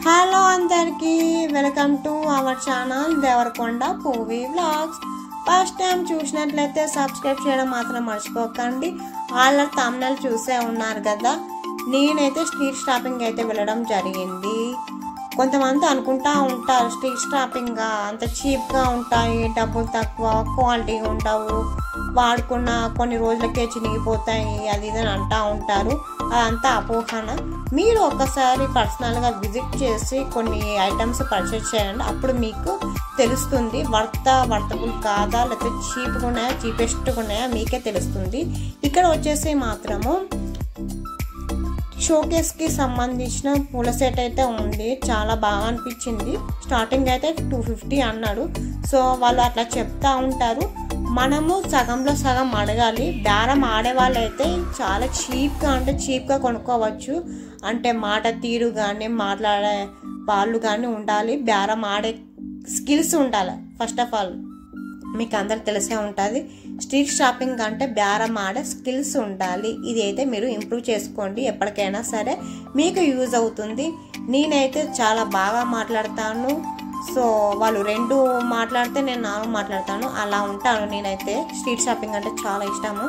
Hello అందరికీ welcome to our channel Devarakonda Poovi vlogs. First time చూసినట్లయితే subscribe చేయడం మాత్రం మర్చిపోకండి. ఆల్రెడీ థంబ్నెయిల్ చూసే ఉన్నారు కదా. నేనైతే స్ట్రీట్ షాపింగ్ అయితే వెళ్ళడం జరిగింది. కొంతమంది అనుకుంటా ఉంటారు స్ట్రీట్ షాపింగ్ అంత చీప్గా ఉంటాయి, డబ్బులు తక్కువ, క్వాలిటీగా ఉంటావు, వాడుకున్న కొన్ని రోజులకే చినిగిపోతాయి, అది ఇది అని అంటూ ఉంటారు. అదంతా అపోహన. మీరు ఒకసారి పర్సనల్గా విజిట్ చేసి కొన్ని ఐటమ్స్ పర్చేస్ చేయండి. అప్పుడు మీకు తెలుస్తుంది వర్తబుల్ కాదా, లేకపోతే చీప్గా ఉన్నాయా, చీపెస్ట్గా ఉన్నాయా మీకే తెలుస్తుంది. ఇక్కడ వచ్చేసి మాత్రము షోకేస్కి సంబంధించిన పూల సెట్ అయితే ఉంది. చాలా బాగా అనిపించింది. స్టార్టింగ్ అయితే 250 అన్నాడు. సో వాళ్ళు అట్లా చెప్తా ఉంటారు. మనము సగంలో సగం అడగాలి. బేరం ఆడే వాళ్ళు అయితే చాలా చీప్గా కొనుక్కోవచ్చు. అంటే మాట తీరు కానీ మాట్లాడే వాళ్ళు కానీ ఉండాలి. బేరం ఆడే స్కిల్స్ ఉండాలి. ఫస్ట్ ఆఫ్ ఆల్ మీకు అందరికి తెలిసే ఉంటుంది. స్ట్రీట్ షాపింగ్ అంటే బేరం ఆడే స్కిల్స్ ఉండాలి. ఇది అయితే మీరు ఇంప్రూవ్ చేసుకోండి. ఎప్పటికైనా సరే మీకు యూజ్ అవుతుంది. నేనైతే చాలా బాగా మాట్లాడతాను. సో వాళ్ళు 2 మాట్లాడితే నేను 4 మాట్లాడతాను. అలా ఉంటాను నేనైతే. స్ట్రీట్ షాపింగ్ అంటే చాలా ఇష్టము.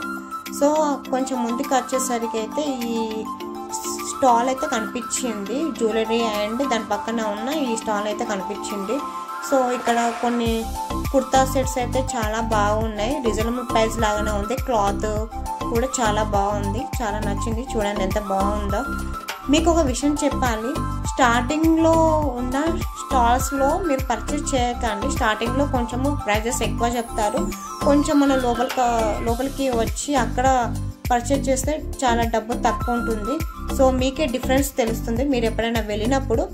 సో కొంచెం ముందుకు వచ్చేసరికి అయితే ఈ స్టాల్ అయితే కనిపించింది. జ్యువెలరీ అండ్ దాని పక్కన ఉన్న ఈ స్టాల్ అయితే కనిపించింది. సో ఇక్కడ కొన్ని కుర్తా సెట్స్ అయితే చాలా బాగున్నాయి. రీజనబుల్ ప్రైస్ లాగానే ఉంది. క్లాత్ కూడా చాలా బాగుంది. చాలా నచ్చింది. చూడండి ఎంత బాగుందో. మీకు ఒక విషయం చెప్పాలి. స్టార్టింగ్లో ఉన్న స్టాల్స్లో మీరు పర్చేస్ చేయకండి. స్టార్టింగ్లో కొంచెము ప్రైజెస్ ఎక్కువ చెప్తారు. కొంచెం మన లోపలికి వచ్చి అక్కడ పర్చేస్ చేస్తే చాలా డబ్బు తక్కువ ఉంటుంది. సో మీకే డిఫరెన్స్ తెలుస్తుంది. మీరు ఎప్పుడైనా వెళ్ళినప్పుడు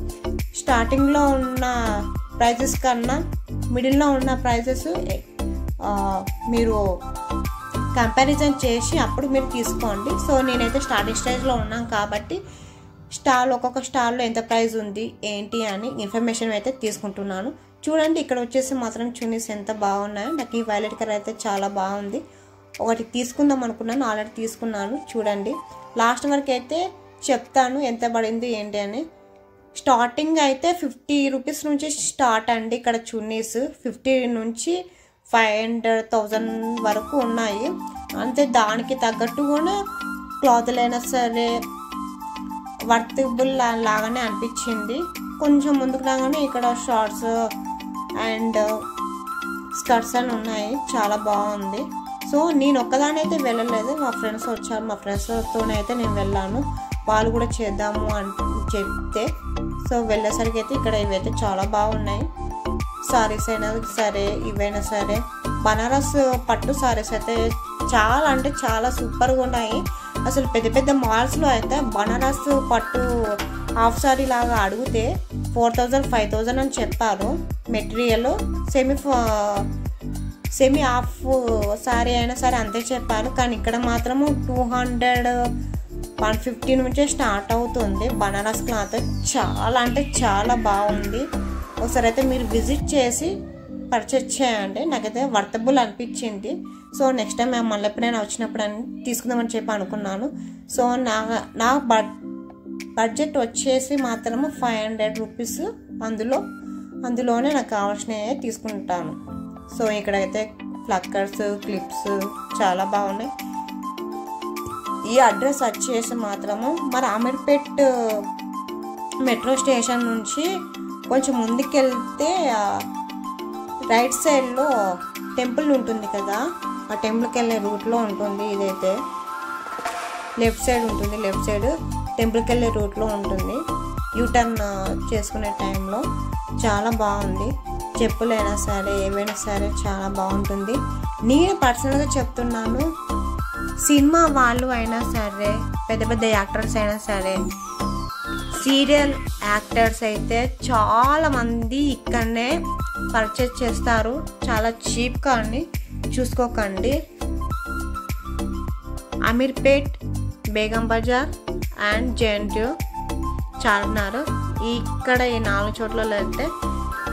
స్టార్టింగ్లో ఉన్న ప్రైజెస్ కన్నా మిడిల్లో ఉన్న ప్రైజెస్ మీరు కంపారిజన్ చేసి అప్పుడు మీరు తీసుకోండి. సో నేనైతే స్టార్టింగ్ స్టేజ్లో ఉన్నాను కాబట్టి ఒక్కొక్క స్టాల్లో ఎంత ప్రైస్ ఉంది ఏంటి అని ఇన్ఫర్మేషన్ అయితే తీసుకుంటున్నాను. చూడండి ఇక్కడ వచ్చేసి మాత్రం చున్నీస్ ఎంత బాగున్నాయో. నాకు ఈ వైలెట్ కలర్ అయితే చాలా బాగుంది. ఒకటి తీసుకుందాం అనుకున్నాను, ఆల్రెడీ తీసుకున్నాను. చూడండి లాస్ట్ వరకు అయితే చెప్తాను ఎంత పడింది ఏంటి అని. స్టార్టింగ్ అయితే 50 రూపీస్ నుంచి స్టార్ట్ అండి. ఇక్కడ చున్నీస్ 50 నుంచి 500,000 వరకు ఉన్నాయి. అంతే దానికి తగ్గట్టు కూడా క్లాత్లైనా సరే వర్తబుల్ లాగానే అనిపించింది. కొంచెం ముందుకు రాగానే ఇక్కడ షార్ట్స్ అండ్ స్కర్ట్స్ అని ఉన్నాయి. చాలా బాగుంది. సో నేను ఒక్కదానైతే వెళ్ళలేదు, మా ఫ్రెండ్స్ వచ్చారు. మా ఫ్రెండ్స్తోనైతే నేను వెళ్ళాను. వాళ్ళు కూడా చేద్దాము అని చెప్తే సో వెళ్ళేసరికి అయితే ఇక్కడ ఇవైతే చాలా బాగున్నాయి. సారీస్ అయినా సరే ఇవైనా సరే బనారస్ పట్టు సారీస్ అయితే చాలా అంటే చాలా సూపర్గా ఉన్నాయి. అసలు పెద్ద పెద్ద మాల్స్లో అయితే బనారస్ పట్టు హాఫ్ సారీ లాగా అడిగితే 4,000 5,000 అని చెప్పారు. మెటీరియల్ సెమీ హాఫ్ సారీ అయినా సరే అంతే చెప్పారు. కానీ ఇక్కడ మాత్రము 200 150 నుంచే స్టార్ట్ అవుతుంది. బనారస్ క్లాత్ చాలా అంటే చాలా బాగుంది. ఒకసారి అయితే మీరు విజిట్ చేసి పర్చేస్ చేయండి. నాకైతే వర్తబుల్ అనిపించింది. సో నెక్స్ట్ టైం మేము మళ్ళీ ఎప్పుడైనా వచ్చినప్పుడు అని తీసుకుందామని చెప్పి అనుకున్నాను. సో నా బడ్జెట్ వచ్చేసి మాత్రము 500 రూపీస్. అందులోనే నాకు కావాల్సినవి తీసుకుంటాను. సో ఇక్కడైతే ఫ్లక్కర్స్ క్లిప్స్ చాలా బాగున్నాయి. ఈ అడ్రస్ వచ్చేసి మాత్రము మరి అమీర్పేట్ మెట్రో స్టేషన్ నుంచి కొంచెం ముందుకెళ్తే రైట్ సైడ్లో టెంపుల్ ఉంటుంది కదా, ఆ టెంపుల్కి వెళ్ళే రూట్లో ఉంటుంది. ఇదైతే లెఫ్ట్ సైడ్ ఉంటుంది. లెఫ్ట్ సైడ్ టెంపుల్కి వెళ్ళే రూట్లో ఉంటుంది. యూటర్న్ చేసుకునే టైంలో చాలా బాగుంది. చెప్పులైనా సరే ఏవైనా సరే చాలా బాగుంటుంది. నేను పర్సనల్గా చెప్తున్నాను. సినిమా వాళ్ళు అయినా సరే పెద్ద పెద్ద యాక్టర్స్ అయినా సరే సీరియల్ యాక్టర్స్ అయితే చాలామంది ఇక్కడనే పర్చేస్ చేస్తారు. చాలా చీప్గా అని చూసుకోకండి. అమీర్పేట్, బేగం బజార్ అండ్ జెఎన్టీయూ, చార్మినార్ ఇక్కడ ఈ 4 చోట్లలో అయితే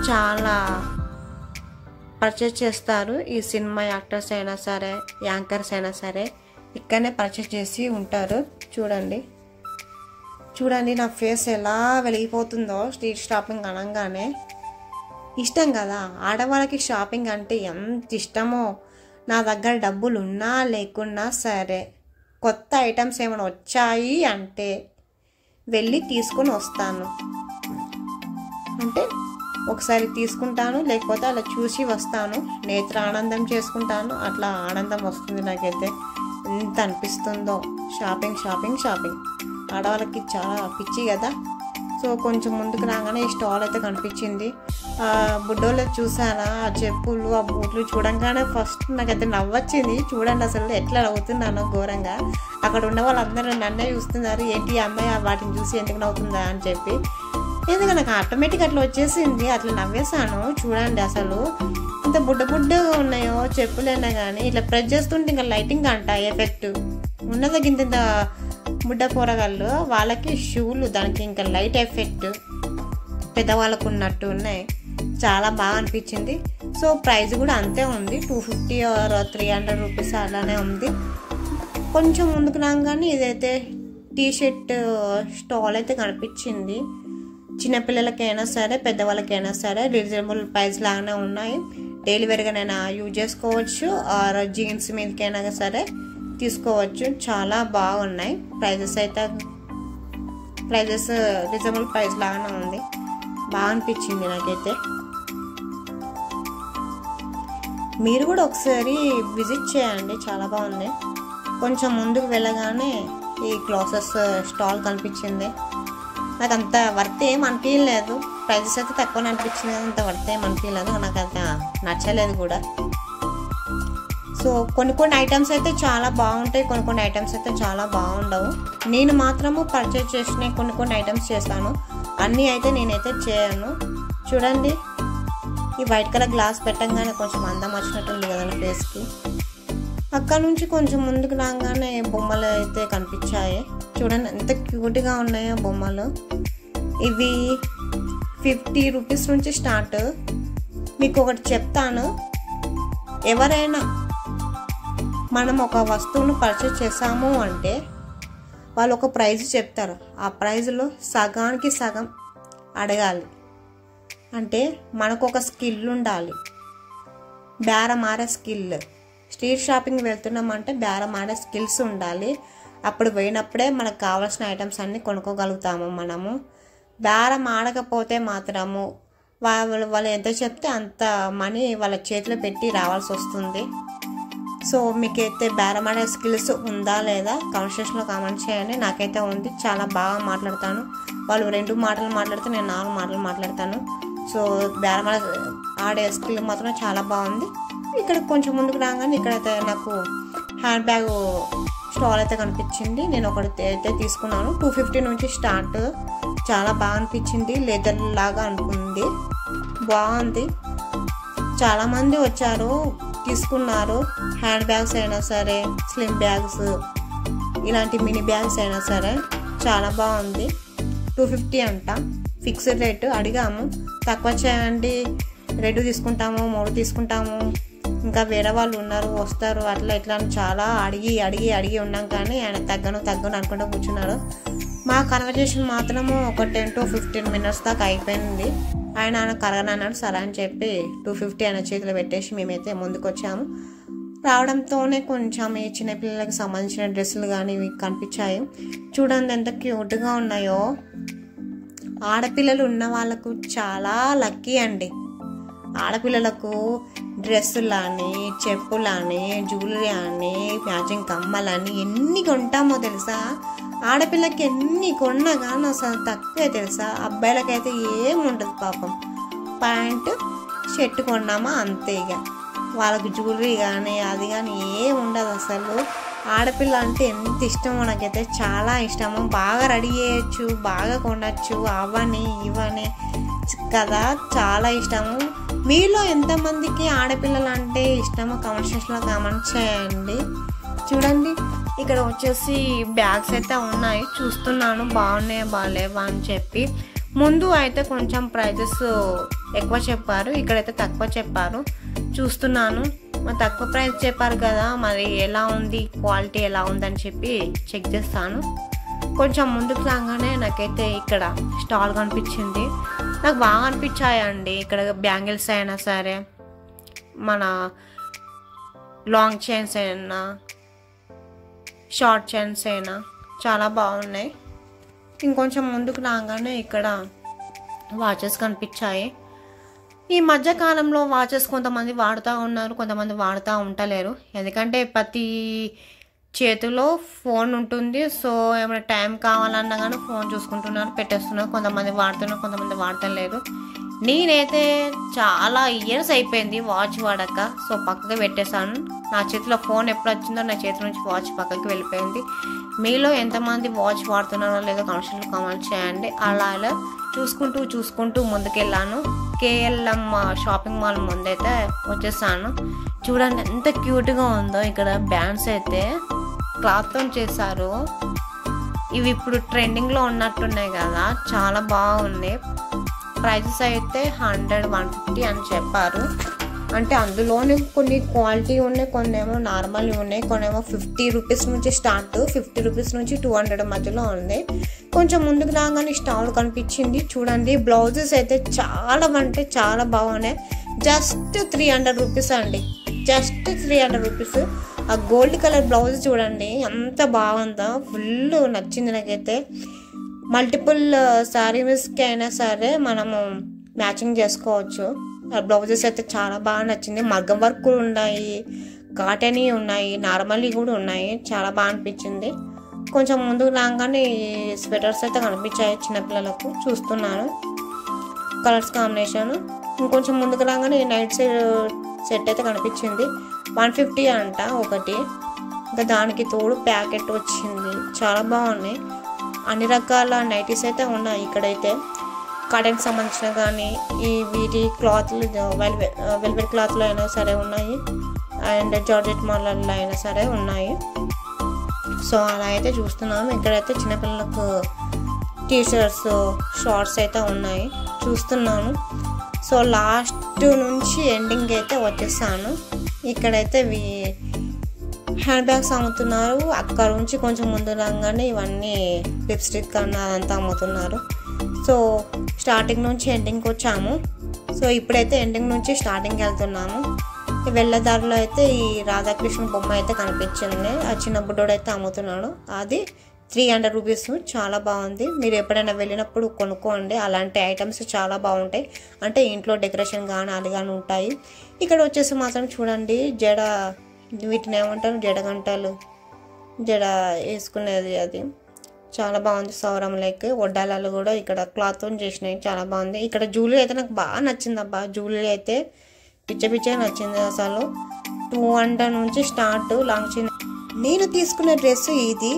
చాలా పర్చేస్ చేస్తారు. ఈ సినిమా యాక్టర్స్ అయినా సరే యాంకర్స్ అయినా సరే ఇక్కడనే పర్చేస్ చేసి ఉంటారు. చూడండి చూడండి నా ఫేస్ ఎలా వెలిగిపోతుందో స్ట్రీట్ షాపింగ్ అనగానే. ఇష్టం కదా ఆడవాళ్ళకి, షాపింగ్ అంటే ఎంత ఇష్టమో. నా దగ్గర డబ్బులు ఉన్నా లేకున్నా సరే కొత్త ఐటమ్స్ ఏమైనా వచ్చాయి అంటే వెళ్ళి తీసుకొని వస్తాను. అంటే ఒకసారి తీసుకుంటాను, లేకపోతే అలా చూసి వస్తాను, నేత్ర ఆనందం చేసుకుంటాను. అట్లా ఆనందం వస్తుంది నాకైతే. ఎంత అనిపిస్తుందో షాపింగ్ షాపింగ్ షాపింగ్. ఆడవాళ్ళకి చాలా పిచ్చి కదా. సో కొంచెం ముందుకు రాగానే ఈ స్టాల్ అయితే కనిపించింది. బుడ్డోళ్ళు చూసానా, ఆ చెప్పులు, ఆ బూట్లు చూడంగానే ఫస్ట్ నాకైతే నవ్వొచ్చింది. చూడండి అసలు ఎట్లా నవ్వుతున్నానో ఘోరంగా. అక్కడ ఉన్న వాళ్ళందరూ నన్నే చూస్తున్నారు, ఏంటి అమ్మాయి వాటిని చూసి ఎందుకు నవ్వుతుందా అని చెప్పి. ఎందుకంటే నాకు ఆటోమేటిక్ అట్లా వచ్చేసింది, అట్లా నవ్వేశాను. చూడండి అసలు ఇంత బుడ్డగా ఉన్నాయో చెప్పులైనా కానీ. ఇట్లా ప్రెస్ చేస్తుంటే ఇంకా లైటింగ్ అంట ఎఫెక్ట్ ఉన్నది. ఇంత బుడ్డ కూరగాళ్ళు వాళ్ళకి షూలు, దానికి ఇంకా లైట్ ఎఫెక్ట్ పెద్దవాళ్ళకు ఉన్నట్టు ఉన్నాయి. చాలా బాగా అనిపించింది. సో ప్రైస్ కూడా అంతే ఉంది, 250 ఆర్ 300 రూపీస్ అలానే ఉంది. కొంచెం ముందుకు రాగానే ఇదైతే టీషర్ట్ స్టాల్ అయితే కనిపించింది. చిన్నపిల్లలకైనా సరే పెద్దవాళ్ళకైనా సరే రీజనబుల్ ప్రైస్ లాగానే ఉన్నాయి. డైలీ వేర్గా నేను యూజ్ చేసుకోవచ్చు, ఆర్ జీన్స్ మీదకైనా సరే తీసుకోవచ్చు. చాలా బాగున్నాయి. ప్రైజెస్ రీజనబుల్ ప్రైస్ లాగానే ఉంది. బాగా అనిపించింది నాకైతే. మీరు కూడా ఒకసారి విజిట్ చేయండి, చాలా బాగుంది. కొంచెం ముందుకు వెళ్ళగానే ఈ క్లాసెస్ స్టాల్ కనిపించింది. నాకు అంత వర్త్ ఏం అనిపించలేదు. ప్రైజెస్ అయితే తక్కువ అనిపించింది, అంత వర్త్ ఏం అనిపించలేదు. నాకు అంత నచ్చలేదు కూడా. సో కొన్ని ఐటమ్స్ అయితే చాలా బాగుంటాయి, కొన్ని ఐటమ్స్ అయితే చాలా బాగుండవు. నేను మాత్రము పర్చేజ్ చేసిన కొన్ని ఐటమ్స్ చేస్తాను, అన్నీ అయితే నేనైతే చేయను. చూడండి ఈ వైట్ కలర్ గ్లాస్ పెట్టంగానే కొంచెం అందం వచ్చినట్టుంది కదా నా ఫేస్కి. అక్కడ నుంచి కొంచెం ముందుకు రాగానే బొమ్మలు అయితే కనిపించాయి. చూడండి ఎంత క్యూట్గా ఉన్నాయో బొమ్మలు. ఇవి 50 రూపీస్ నుంచి స్టార్ట్. మీకు ఒకటి చెప్తాను, ఎవరైనా మనం ఒక వస్తువును పర్చేస్ చేసాము అంటే వాళ్ళు ఒక ప్రైజ్ చెప్తారు, ఆ ప్రైజ్లో సగానికి సగం అడగాలి. అంటే మనకు ఒక స్కిల్ ఉండాలి, బేరం ఆడే స్కిల్. స్ట్రీట్ షాపింగ్ వెళ్తున్నామంటే బేరం ఆడే స్కిల్స్ ఉండాలి. అప్పుడు పోయినప్పుడే మనకు కావాల్సిన ఐటమ్స్ అన్నీ కొనుక్కోగలుగుతాము మనము. బేరం ఆడకపోతే మాత్రము వాళ్ళు ఎంత చెప్తే అంత మనీ వాళ్ళ చేతిలో పెట్టి రావాల్సి వస్తుంది. సో మీకైతే బేరం ఆడే స్కిల్స్ ఉందా లేదా కామెంట్ సెక్షన్లో కామెంట్ చేయండి. నాకైతే ఉంది, చాలా బాగా మాట్లాడతాను. వాళ్ళు 2 మాటలు మాట్లాడితే నేను 4 మాటలు మాట్లాడతాను. సో బేరం ఆడే స్కిల్ మాత్రం చాలా బాగుంది. ఇక్కడ కొంచెం ముందుకు రాగానే ఇక్కడైతే నాకు హ్యాండ్ బ్యాగ్ స్టాల్ అయితే కనిపించింది. నేను ఒకటి అయితే తీసుకున్నాను. 250 నుంచి స్టార్ట్. చాలా బాగా అనిపించింది, లెదర్ లాగా అనుకుంది, బాగుంది. చాలామంది వచ్చారు, తీసుకున్నారు. హ్యాండ్ బ్యాగ్స్ అయినా సరే, స్లిమ్ బ్యాగ్స్, ఇలాంటి మినీ బ్యాగ్స్ అయినా సరే చాలా బాగుంది. 250 అంట ఫిక్స్డ్ రేటు. అడిగాము తక్కువ చేయండి, 2 తీసుకుంటాము, 3 తీసుకుంటాము, ఇంకా వేరే వాళ్ళు ఉన్నారు వస్తారు అట్లా ఇట్లా అని చాలా అడిగి ఉన్నాం. కానీ ఆయన తగ్గను అనుకుంటూ కూర్చున్నాడు. మా కన్వర్జేషన్ మాత్రము ఒక 10 to 15 minutes దాకా అయిపోయింది. ఆయన కరగనన్నాడు, సరే అని చెప్పి 250 ఆయన చేతిలో పెట్టేసి మేమైతే ముందుకు వచ్చాము. రావడంతోనే కొంచెం ఈ చిన్నపిల్లలకు సంబంధించిన డ్రెస్సులు కానీ ఇవి కనిపించాయి. చూడండి ఎంత క్యూట్గా ఉన్నాయో. ఆడపిల్లలు ఉన్న వాళ్ళకు చాలా లక్కీ అండి. ఆడపిల్లలకు డ్రెస్సులని, చెప్పులని, జ్యువెలరీ అని, మ్యాచింగ్ కమ్మలని ఎన్ని కొంటామో తెలుసా. ఆడపిల్లకి ఎన్ని కొన్నా కానీ అసలు తక్కువే తెలుసా. అబ్బాయిలకైతే ఏముండదు పాపం, ప్యాంటు షర్ట్ కొన్నామా అంతే. ఇక వాళ్ళకు జ్యువెలరీ కానీ అది కానీ ఏముండదు అసలు. ఆడపిల్ల అంటే ఎంత ఇష్టమో, నాకైతే చాలా ఇష్టము. బాగా రెడీ చేయొచ్చు, బాగా కొనచ్చు, అవని ఇవని కదా, చాలా ఇష్టము. మీలో ఎంతమందికి ఆడపిల్లలు అంటే ఇష్టమో కామెంట్ సెక్షన్లో కామెంట్ చేయండి. చూడండి ఇక్కడ వచ్చేసి బ్యాగ్స్ అయితే ఉన్నాయి, చూస్తున్నాను బాగున్నాయా బాగాలేవా అని చెప్పి. ముందు అయితే కొంచెం ప్రైజెస్ ఎక్కువ చెప్పారు, ఇక్కడైతే తక్కువ చెప్పారు. చూస్తున్నాను, మరి తక్కువ ప్రైస్ చెప్పారు కదా, మరి ఎలా ఉంది క్వాలిటీ ఎలా ఉందని చెప్పి చెక్ చేస్తాను. కొంచెం ముందుకు రాగానే నాకైతే ఇక్కడ స్టాల్ కనిపించింది. నాకు బాగా అనిపించాయండి. ఇక్కడ బ్యాంగిల్స్ అయినా సరే, మన లాంగ్ చైన్స్ అయినా, షార్ట్ చైన్స్ అయినా చాలా బాగున్నాయి. ఇంకొంచెం ముందుకు రాగానే ఇక్కడ వాచెస్ కనిపించాయి. ఈ మధ్యకాలంలో వాచెస్ కొంతమంది వాడుతూ ఉన్నారు, కొంతమంది వాడుతూ ఉండలేరు. ఎందుకంటే ప్రతి చేతిలో ఫోన్ ఉంటుంది. సో ఏమైనా టైం కావాలన్నా కానీ ఫోన్ చూసుకుంటున్నారు, పెట్టేస్తున్నారు. కొంతమంది వాడుతున్నారు, కొంతమంది వాడతలేరు. నేనైతే చాలా ఇయర్స్ అయిపోయింది వాచ్ వాడక. సో పక్కకి పెట్టేశాను. నా చేతిలో ఫోన్ ఎప్పుడు వచ్చిందో నా చేతి నుంచి వాచ్ పక్కకి వెళ్ళిపోయింది. మీలో ఎంతమంది వాచ్ వాడుతున్నారో లేదో కామెంట్ చేయండి. అలా చూసుకుంటూ ముందుకెళ్ళాను. కేఎల్ఎం షాపింగ్ మాల్ ముందైతే వచ్చేసాను. చూడండి ఎంత క్యూట్గా ఉందో. ఇక్కడ బ్యాండ్స్ అయితే క్లాత్తో చేశారు. ఇవి ఇప్పుడు ట్రెండింగ్లో ఉన్నట్టున్నాయి కదా, చాలా బాగుంది. ప్రైజెస్ అయితే 100-150 అని చెప్పారు. అంటే అందులోనే కొన్ని క్వాలిటీ ఉన్నాయి, కొన్ని ఏమో నార్మల్ ఉన్నాయి, కొన్ని ఏమో 50 రూపీస్ నుంచి స్టార్ట్, 50 రూపీస్ నుంచి 200 మధ్యలో ఉంది. కొంచెం ముందుకు రాగానే స్టాల్ కనిపించింది. చూడండి బ్లౌజెస్ అయితే చాలా అంటే చాలా బాగున్నాయి. జస్ట్ 300 రూపీస్ అండి, జస్ట్ 300 రూపీస్. ఆ గోల్డ్ కలర్ బ్లౌజ్ చూడండి ఎంత బాగుందో, ఫుల్ నచ్చింది నాకైతే. మల్టిపుల్ శారీస్కి అయినా సరే మనము మ్యాచింగ్ చేసుకోవచ్చు. ఆ బ్లౌజెస్ అయితే చాలా బాగా నచ్చింది. మగ్గం వర్క్ ఉన్నాయి, కాటన్ ఉన్నాయి, నార్మల్ కూడా ఉన్నాయి. చాలా బాగా అనిపించింది. కొంచెం ముందుకు రాగానే స్వెటర్స్ అయితే కనిపించాయి చిన్నపిల్లలకు, చూస్తున్నాను కలర్స్ కాంబినేషన్. ఇంకొంచెం ముందుకు రాగానే నైట్ సెట్ అయితే కనిపించింది. 150 అంట ఒకటి. ఇంకా దానికి తోడు ప్యాకెట్ వచ్చింది. చాలా బాగున్నాయి. అన్ని రకాల నైటీస్ అయితే ఉన్నాయి ఇక్కడైతే. కాటన్కి సంబంధించిన కానీ వీటి క్లాత్లు వెల్వెట్ క్లాత్లో అయినా సరే ఉన్నాయి, అండ్ జార్జెట్ మోడల్లో అయినా సరే ఉన్నాయి. సో అలా అయితే చూస్తున్నాము. ఇక్కడైతే చిన్నపిల్లలకు టీషర్ట్స్, షార్ట్స్ అయితే ఉన్నాయి, చూస్తున్నాను. సో లాస్ట్ నుంచి ఎండింగ్ అయితే వచ్చేసాను. ఇక్కడైతే హ్యాండ్ బ్యాగ్స్ అమ్ముతున్నారు. అక్కడ నుంచి కొంచెం ముందు రాగానే ఇవన్నీ లిప్స్టిక్ అన్న అదంతా అమ్ముతున్నారు. సో స్టార్టింగ్ నుంచి ఎండింగ్కి వచ్చాము. సో ఇప్పుడైతే ఎండింగ్ నుంచి స్టార్టింగ్కి వెళ్తున్నాము. వెళ్ళదారిలో అయితే ఈ రాధాకృష్ణ బొమ్మ అయితే కనిపించింది. ఆ చిన్న బుడ్డోడు అయితే అమ్ముతున్నాడు. అది 300 రూపీస్. చాలా బాగుంది. మీరు ఎప్పుడైనా వెళ్ళినప్పుడు కొనుక్కోండి. అలాంటి ఐటమ్స్ చాలా బాగుంటాయి. అంటే ఇంట్లో డెకరేషన్ కానీ అది కానీ ఉంటాయి. ఇక్కడ వచ్చేసి మాత్రం చూడండి జడ, వీటిని ఏమంటారు, జడగంటలు, జడ వేసుకునేది అది చాలా బాగుంది. సౌరం లైక్ వడ్డాలాలు కూడా ఇక్కడ క్లాత్తో చేసినాయి, చాలా బాగుంది. ఇక్కడ జ్యువెలరీ అయితే నాకు బాగా నచ్చింది అబ్బా. జ్యువెలరీ అయితే పిచ్చ నచ్చింది అసలు. 200 నుంచి స్టార్ట్ లాంగ్ చైన్. నేను తీసుకున్న డ్రెస్ ఇది.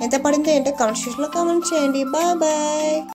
ఎంత పడిందో ఏంటో కామెంట్ సెక్షన్లో కామెంట్ చేయండి. బాయ్.